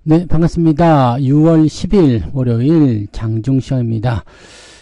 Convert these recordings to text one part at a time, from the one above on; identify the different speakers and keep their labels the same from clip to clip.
Speaker 1: 네, 반갑습니다. 6월 10일 월요일 장중 시간입니다.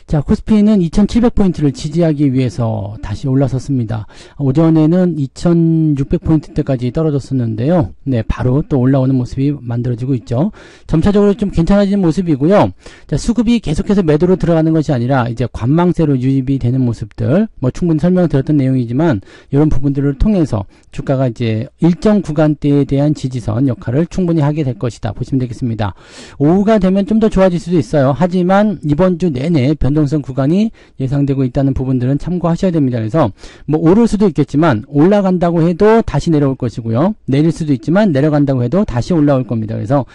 Speaker 1: 자, 코스피는 2700포인트를 지지하기 위해서 다시 올라섰습니다. 오전에는 2600포인트대까지 떨어졌었는데요. 네, 바로 또 올라오는 모습이 만들어지고 있죠. 점차적으로 좀 괜찮아지는 모습이고요. 자, 수급이 계속해서 매도로 들어가는 것이 아니라 이제 관망세로 유입이 되는 모습들, 뭐 충분히 설명드렸던 내용이지만 이런 부분들을 통해서 주가가 이제 일정 구간대에 대한 지지선 역할을 충분히 하게 될 것이다 보시면 되겠습니다. 오후가 되면 좀 더 좋아질 수도 있어요. 하지만 이번 주 내내 변동성 구간이 예상되고 있다는 부분들은 참고하셔야 됩니다. 그래서 뭐 오를 수도 있겠지만 올라간다고 해도 다시 내려올 것이고요. 내릴 수도 있지만 내려간다고 해도 다시 올라올 겁니다. 그래서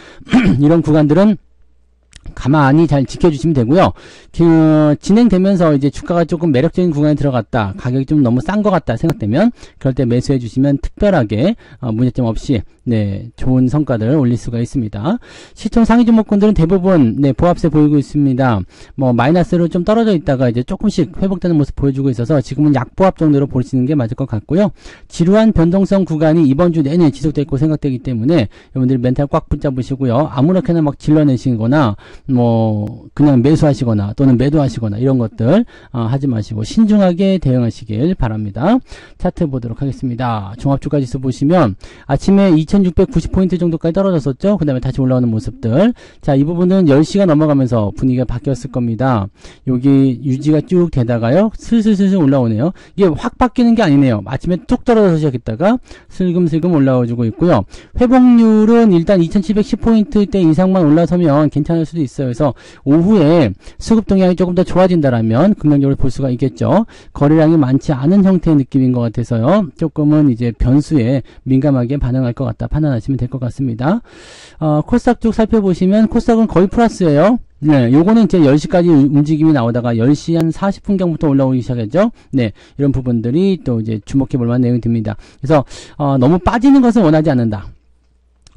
Speaker 1: 이런 구간들은 가만히 잘 지켜주시면 되고요. 진행되면서 이제 주가가 조금 매력적인 구간에 들어갔다, 가격이 좀 너무 싼 것 같다 생각되면 그럴 때 매수해 주시면 특별하게 문제점 없이 네, 좋은 성과들을 올릴 수가 있습니다. 시총 상위 종목군들은 대부분 네, 보합세 보이고 있습니다. 뭐 마이너스로 좀 떨어져 있다가 이제 조금씩 회복되는 모습 보여주고 있어서 지금은 약보합 정도로 보시는 게 맞을 것 같고요. 지루한 변동성 구간이 이번 주 내내 지속될 거 생각되기 때문에 여러분들이 멘탈 꽉 붙잡으시고요. 아무렇게나 막 질러내시거나 뭐 그냥 매수하시거나 또는 매도하시거나 이런 것들 하지 마시고 신중하게 대응하시길 바랍니다. 차트 보도록 하겠습니다. 종합주가지수 보시면 아침에 2690포인트 정도까지 떨어졌었죠. 그 다음에 다시 올라오는 모습들. 자, 이 부분은 10시가 넘어가면서 분위기가 바뀌었을 겁니다. 여기 유지가 쭉 되다가요. 슬슬 올라오네요. 이게 확 바뀌는 게 아니네요. 아침에 뚝 떨어져서 시작했다가 슬금슬금 올라와주고 있고요. 회복률은 일단 2710포인트대 이상만 올라서면 괜찮을 수도 있어요. 그래서 오후에 수급 동향이 조금 더 좋아진다라면 긍정적으로 볼 수가 있겠죠. 거래량이 많지 않은 형태의 느낌인 것 같아서요. 조금은 이제 변수에 민감하게 반응할 것 같다 판단하시면 될 것 같습니다. 코스닥 쪽 살펴보시면 코스닥은 거의 플러스예요. 네, 요거는 이제 10시까지 움직임이 나오다가 10시 한 40분경부터 올라오기 시작했죠. 네, 이런 부분들이 또 이제 주목해 볼 만한 내용이 됩니다. 그래서 너무 빠지는 것은 원하지 않는다.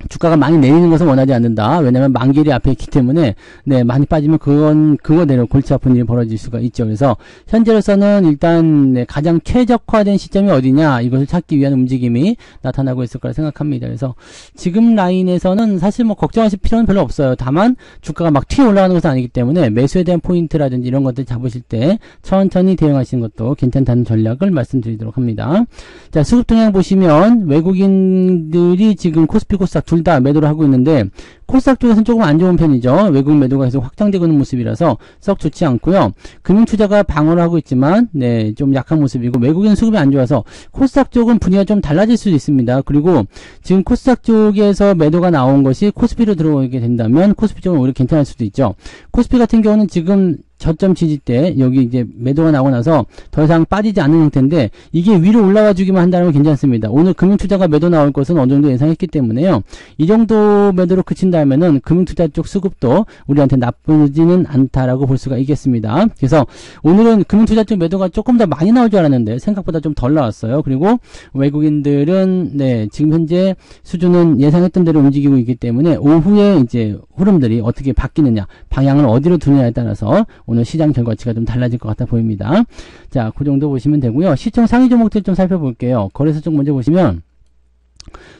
Speaker 1: 주가가 많이 내리는 것은 원하지 않는다. 왜냐면 만길이 앞에 있기 때문에 네, 많이 빠지면 그거대로 골치 아픈 일이 벌어질 수가 있죠. 그래서 현재로서는 일단 네, 가장 최적화된 시점이 어디냐 이것을 찾기 위한 움직임이 나타나고 있을 거라 생각합니다. 그래서 지금 라인에서는 사실 뭐 걱정하실 필요는 별로 없어요. 다만 주가가 막 튀어 올라가는 것은 아니기 때문에 매수에 대한 포인트라든지 이런 것들 잡으실 때 천천히 대응하시는 것도 괜찮다는 전략을 말씀드리도록 합니다. 자, 수급 동향 보시면 외국인들이 지금 코스피 코스닥 둘 다 매도를 하고 있는데 코스닥 쪽에서는 조금 안 좋은 편이죠. 외국 매도가 계속 확장되고 있는 모습이라서 썩 좋지 않고요. 금융투자가 방어를 하고 있지만 네, 좀 약한 모습이고 외국인 수급이 안 좋아서 코스닥 쪽은 분위기가 좀 달라질 수도 있습니다. 그리고 지금 코스닥 쪽에서 매도가 나온 것이 코스피로 들어오게 된다면 코스피 쪽은 오히려 괜찮을 수도 있죠. 코스피 같은 경우는 지금 저점 지지대 여기 이제 매도가 나오고 나서 더 이상 빠지지 않는 형태인데 이게 위로 올라와 주기만 한다면 괜찮습니다. 오늘 금융투자가 매도 나올 것은 어느 정도 예상했기 때문에요. 이 정도 매도로 그친다면은 금융투자 쪽 수급도 우리한테 나쁘지는 않다라고 볼 수가 있겠습니다. 그래서 오늘은 금융투자 쪽 매도가 조금 더 많이 나올 줄 알았는데 생각보다 좀 덜 나왔어요. 그리고 외국인들은 네, 지금 현재 수준은 예상했던 대로 움직이고 있기 때문에 오후에 이제 흐름들이 어떻게 바뀌느냐, 방향을 어디로 두느냐에 따라서 오늘 시장 결과치가 좀 달라질 것 같아 보입니다. 자, 그 정도 보시면 되고요. 시총 상위 종목들 좀 살펴볼게요. 거래소 쪽 먼저 보시면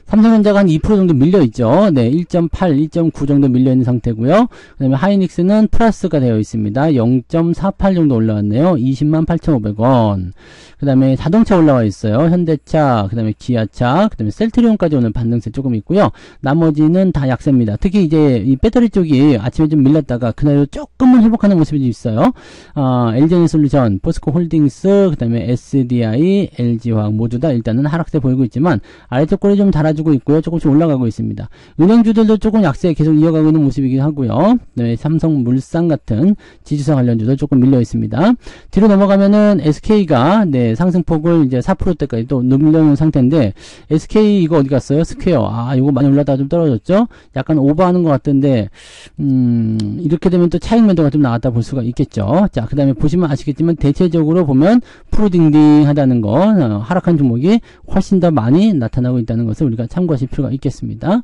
Speaker 1: 삼성전자가 한 2% 정도 밀려있죠. 네, 1.8, 1.9 정도 밀려있는 상태고요. 그 다음에 하이닉스는 플러스가 되어 있습니다. 0.48 정도 올라왔네요. 208,500원. 그 다음에 자동차 올라와 있어요. 현대차, 그 다음에 기아차, 그 다음에 셀트리온까지 오늘 반등세 조금 있고요. 나머지는 다 약세입니다. 특히 이제 이 배터리 쪽이 아침에 좀 밀렸다가 그날로 조금은 회복하는 모습이 있어요. LG에너지솔루션, 포스코홀딩스, 그 다음에 SDI, LG화학 모두 다 일단은 하락세 보이고 있지만 아래쪽 꼬리 좀 달아주고 있고요. 조금씩 올라가고 있습니다. 은행주들도 조금 약세 계속 이어가고 있는 모습이긴 하고요. 네, 삼성물산 같은 지주사 관련주도 조금 밀려 있습니다. 뒤로 넘어가면은 SK가 네, 상승폭을 이제 4%대까지 또 늘려놓은 상태인데 SK 이거 어디 갔어요? 스퀘어. 이거 많이 올라다가 좀 떨어졌죠? 약간 오버하는 것 같던데 이렇게 되면 또 차익 매도가 좀 나왔다 볼 수가 있겠죠. 자, 그 다음에 보시면 아시겠지만 대체적으로 보면 프로딩딩 하다는 거 하락한 종목이 훨씬 더 많이 나타나고 있다는 있다는 것을 우리가 참고하실 필요가 있겠습니다.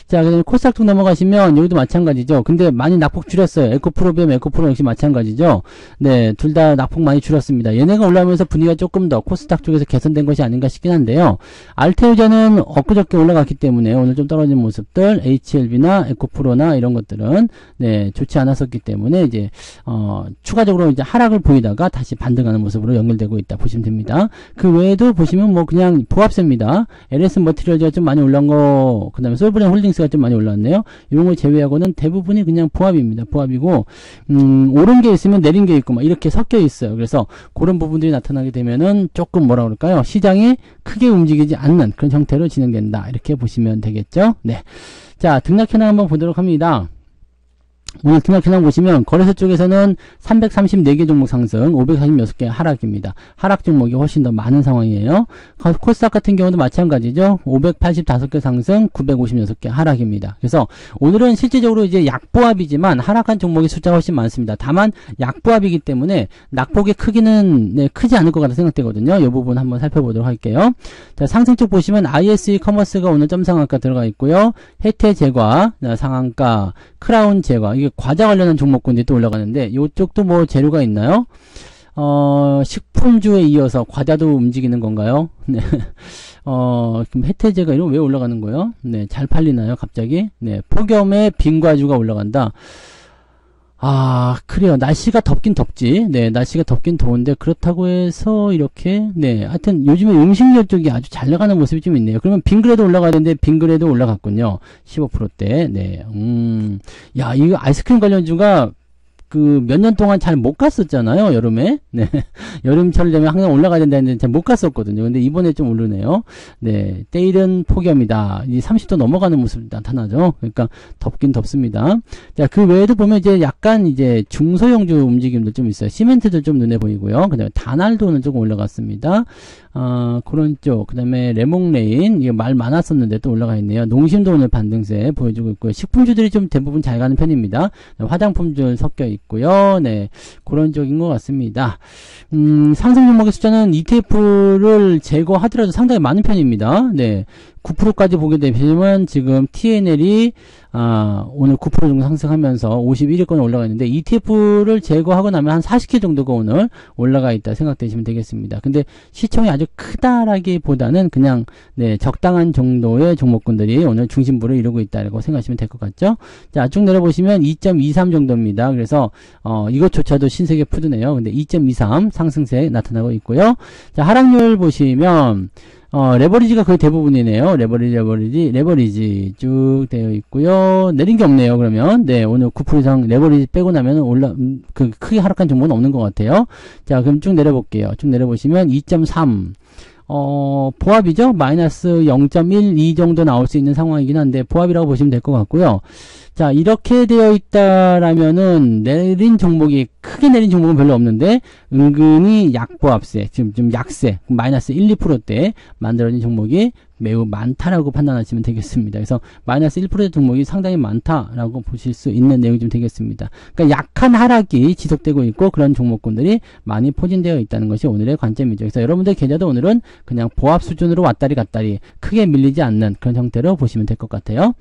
Speaker 1: 자, 그다음에 코스닥 넘어가시면 여기도 마찬가지죠. 근데 많이 낙폭 줄였어요. 에코프로 비하면 에코프로 역시 마찬가지죠. 네, 둘 다 낙폭 많이 줄였습니다. 얘네가 올라오면서 분위기가 조금 더 코스닥 쪽에서 개선된 것이 아닌가 싶긴 한데요. 알테오자는 엊그저께 올라갔기 때문에 오늘 좀 떨어진 모습들, HLB나 에코프로나 이런 것들은 네, 좋지 않았었기 때문에 이제 추가적으로 이제 하락을 보이다가 다시 반등하는 모습으로 연결되고 있다 보시면 됩니다. 그 외에도 보시면 뭐 그냥 보합세입니다. LS 머티리얼즈가 좀 많이 올라온 거, 그 다음에 솔브렌 홀딩스가 좀 많이 올랐네요. 이런 걸 제외하고는 대부분이 그냥 보합입니다. 보합이고, 오른 게 있으면 내린 게 있고, 막 이렇게 섞여 있어요. 그래서 그런 부분들이 나타나게 되면은 조금 뭐라 그럴까요? 시장이 크게 움직이지 않는 그런 형태로 진행된다. 이렇게 보시면 되겠죠? 네. 자, 등락 현황 한번 보도록 합니다. 오늘 등락 현황 보시면 거래소 쪽에서는 334개 종목 상승, 546개 하락입니다. 하락 종목이 훨씬 더 많은 상황이에요. 코스닥 같은 경우도 마찬가지죠. 585개 상승, 956개 하락입니다. 그래서 오늘은 실질적으로 이제 약보합이지만 하락한 종목의 숫자가 훨씬 많습니다. 다만 약보합이기 때문에 낙폭의 크기는 네, 크지 않을 것 같다 생각되거든요. 이 부분 한번 살펴보도록 할게요. 자, 상승 쪽 보시면 ISE 커머스가 오늘 점상한가 들어가 있고요. 혜태 제과, 상한가, 크라운 제과, 이게 과자 관련한 종목군들이 또 올라가는데 이쪽도 뭐 재료가 있나요? 식품주에 이어서 과자도 움직이는 건가요? 네. 그럼 혜태제가 이런 왜 올라가는 거예요? 네, 잘 팔리나요, 갑자기? 네, 폭염에 빙과주가 올라간다. 그래요. 날씨가 덥긴 덥지. 네, 날씨가 덥긴 더운데, 그렇다고 해서, 이렇게, 네, 하여튼, 요즘에 음식료 쪽이 아주 잘 나가는 모습이 좀 있네요. 그러면 빙그레도 올라가야 되는데, 빙그레도 올라갔군요. 15%대. 네, 야, 이거 아이스크림 관련주가, 몇 년 동안 잘 못 갔었잖아요, 여름에. 네. 여름철 되면 항상 올라가야 된다 했는데 잘 못 갔었거든요. 근데 이번에 좀 오르네요. 네. 때일은 폭염이다. 이 30도 넘어가는 모습이 나타나죠. 그러니까 덥긴 덥습니다. 자, 그 외에도 보면 이제 약간 이제 중소형주 움직임도 좀 있어요. 시멘트도 좀 눈에 보이고요. 그 다음에 다날도는 조금 올라갔습니다. 그런 쪽. 그 다음에 레몽레인. 이게 말 많았었는데 또 올라가 있네요. 농심도 오늘 반등세 보여주고 있고요. 식품주들이 좀 대부분 잘 가는 편입니다. 화장품들 섞여 있고요. 네. 그런 쪽인 것 같습니다. 상승 종목의 숫자는 ETF를 제거하더라도 상당히 많은 편입니다. 네. 9%까지 보게 되면 지금 TNL이 오늘 9% 정도 상승하면서 51위권에 올라가 있는데 ETF를 제거하고 나면 한 40개 정도가 오늘 올라가 있다 생각되시면 되겠습니다. 근데 시총이 아주 크다라기보다는 그냥 네, 적당한 정도의 종목군들이 오늘 중심부를 이루고 있다고 생각하시면 될 것 같죠? 자, 쭉 내려보시면 2.23 정도입니다. 그래서 이것조차도 신세계 푸드네요. 근데 2.23 상승세 나타나고 있고요. 자, 하락률 보시면 레버리지가 거의 대부분이네요. 레버리지 쭉 되어 있고요. 내린 게 없네요. 그러면 네, 오늘 9% 이상 레버리지 빼고 나면 크게 하락한 종목은 없는 것 같아요. 자, 그럼 쭉 내려볼게요. 쭉 내려보시면 2.3 보합이죠? 마이너스 0.12 정도 나올 수 있는 상황이긴 한데 보합이라고 보시면 될 것 같고요. 자, 이렇게 되어 있다라면은 크게 내린 종목은 별로 없는데 은근히 약보합세, 지금 좀 약세, 마이너스 1, 2%대 만들어진 종목이 매우 많다라고 판단하시면 되겠습니다. 그래서 마이너스 1%의 종목이 상당히 많다라고 보실 수 있는 내용이 좀 되겠습니다. 그러니까 약한 하락이 지속되고 있고 그런 종목군들이 많이 포진되어 있다는 것이 오늘의 관점이죠. 그래서 여러분들 계좌도 오늘은 그냥 보합 수준으로 왔다리 갔다리 크게 밀리지 않는 그런 형태로 보시면 될 것 같아요.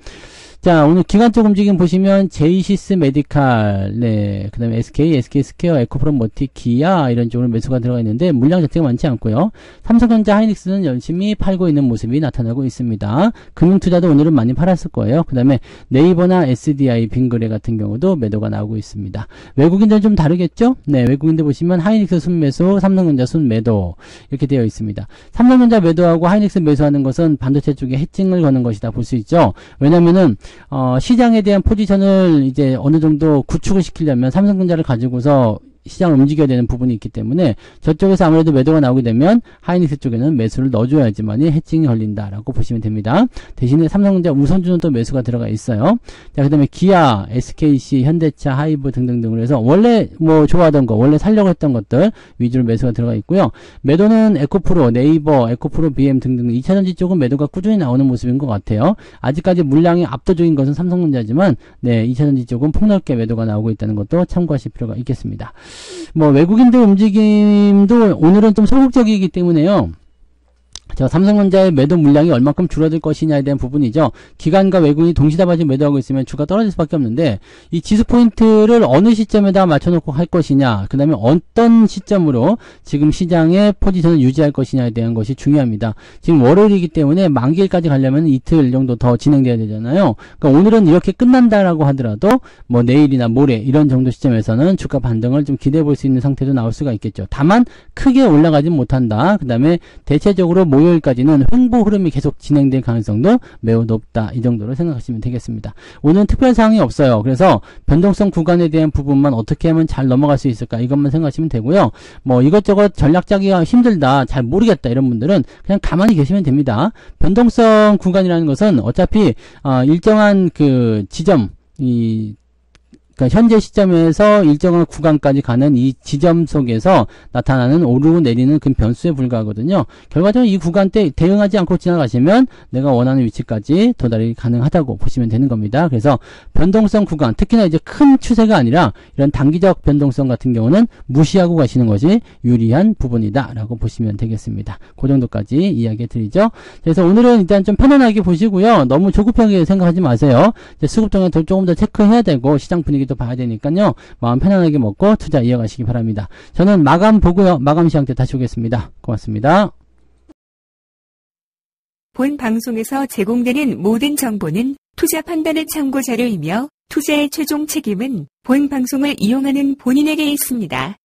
Speaker 1: 자, 오늘 기관적 움직임 보시면 제이시스 메디칼, 네, 그 다음에 SK 스퀘어, 에코프롬 머티, 기아 이런 쪽으로 매수가 들어가 있는데 물량 자체가 많지 않고요. 삼성전자, 하이닉스는 열심히 팔고 있는 모습이 나타나고 있습니다. 금융투자도 오늘은 많이 팔았을 거예요. 그 다음에 네이버나 SDI, 빙그레 같은 경우도 매도가 나오고 있습니다. 외국인들은 좀 다르겠죠? 네, 외국인들 보시면 하이닉스 순매수, 삼성전자 순매도 이렇게 되어 있습니다. 삼성전자 매도하고 하이닉스 매수하는 것은 반도체 쪽에 해칭을 거는 것이다 볼 수 있죠. 왜냐면은 시장에 대한 포지션을 이제 어느 정도 구축을 시키려면 삼성전자를 가지고서 시장을 움직여야 되는 부분이 있기 때문에 저쪽에서 아무래도 매도가 나오게 되면 하이닉스 쪽에는 매수를 넣어줘야지만이 해칭이 걸린다라고 보시면 됩니다. 대신에 삼성전자 우선주는 또 매수가 들어가 있어요. 자, 그 다음에 기아, SKC, 현대차, 하이브 등등등으로 해서 원래 뭐 좋아하던 거, 원래 살려고 했던 것들 위주로 매수가 들어가 있고요. 매도는 에코프로, 네이버, 에코프로, BM 등등 2차전지 쪽은 매도가 꾸준히 나오는 모습인 것 같아요. 아직까지 물량이 압도적인 것은 삼성전자지만 네, 2차전지 쪽은 폭넓게 매도가 나오고 있다는 것도 참고하실 필요가 있겠습니다. 뭐 외국인들 움직임도 오늘은 좀 소극적이기 때문에요. 삼성전자의 매도 물량이 얼만큼 줄어들 것이냐에 대한 부분이죠. 기관과 외국인이 동시다발적 매도하고 있으면 주가 떨어질 수밖에 없는데 이 지수 포인트를 어느 시점에다 맞춰놓고 할 것이냐, 그 다음에 어떤 시점으로 지금 시장의 포지션을 유지할 것이냐에 대한 것이 중요합니다. 지금 월요일이기 때문에 만기일까지 가려면 이틀 정도 더 진행돼야 되잖아요. 그러니까 오늘은 이렇게 끝난다라고 하더라도 뭐 내일이나 모레 이런 정도 시점에서는 주가 반등을 좀 기대해 볼 수 있는 상태도 나올 수가 있겠죠. 다만 크게 올라가진 못한다. 그 다음에 대체적으로 목요일까지는 횡보 흐름이 계속 진행될 가능성도 매우 높다. 이 정도로 생각하시면 되겠습니다. 오늘은 특별 사항이 없어요. 그래서 변동성 구간에 대한 부분만 어떻게 하면 잘 넘어갈 수 있을까, 이것만 생각하시면 되고요. 뭐 이것저것 전략 짜기가 힘들다, 잘 모르겠다 이런 분들은 그냥 가만히 계시면 됩니다. 변동성 구간이라는 것은 어차피 일정한 그 지점, 그러니까 현재 시점에서 일정한 구간까지 가는 이 지점 속에서 나타나는 오르고 내리는 그 변수에 불과하거든요. 결과적으로 이 구간 때 대응하지 않고 지나가시면 내가 원하는 위치까지 도달이 가능하다고 보시면 되는 겁니다. 그래서 변동성 구간, 특히나 이제 큰 추세가 아니라 이런 단기적 변동성 같은 경우는 무시하고 가시는 것이 유리한 부분이다 라고 보시면 되겠습니다. 그 정도까지 이야기 드리죠. 그래서 오늘은 일단 좀 편안하게 보시고요. 너무 조급하게 생각하지 마세요. 이제 수급 동향 조금 더 체크해야 되고 시장 분위기 또 봐야 되니까요. 마음 편안하게 먹고 투자 이어가시기 바랍니다. 저는 마감 보고요. 마감 시장 때 다시 오겠습니다. 고맙습니다.
Speaker 2: 본 방송에서 제공되는 모든 정보는 투자 판단의 참고 자료이며 투자의 최종 책임은 본 방송을 이용하는 본인에게 있습니다.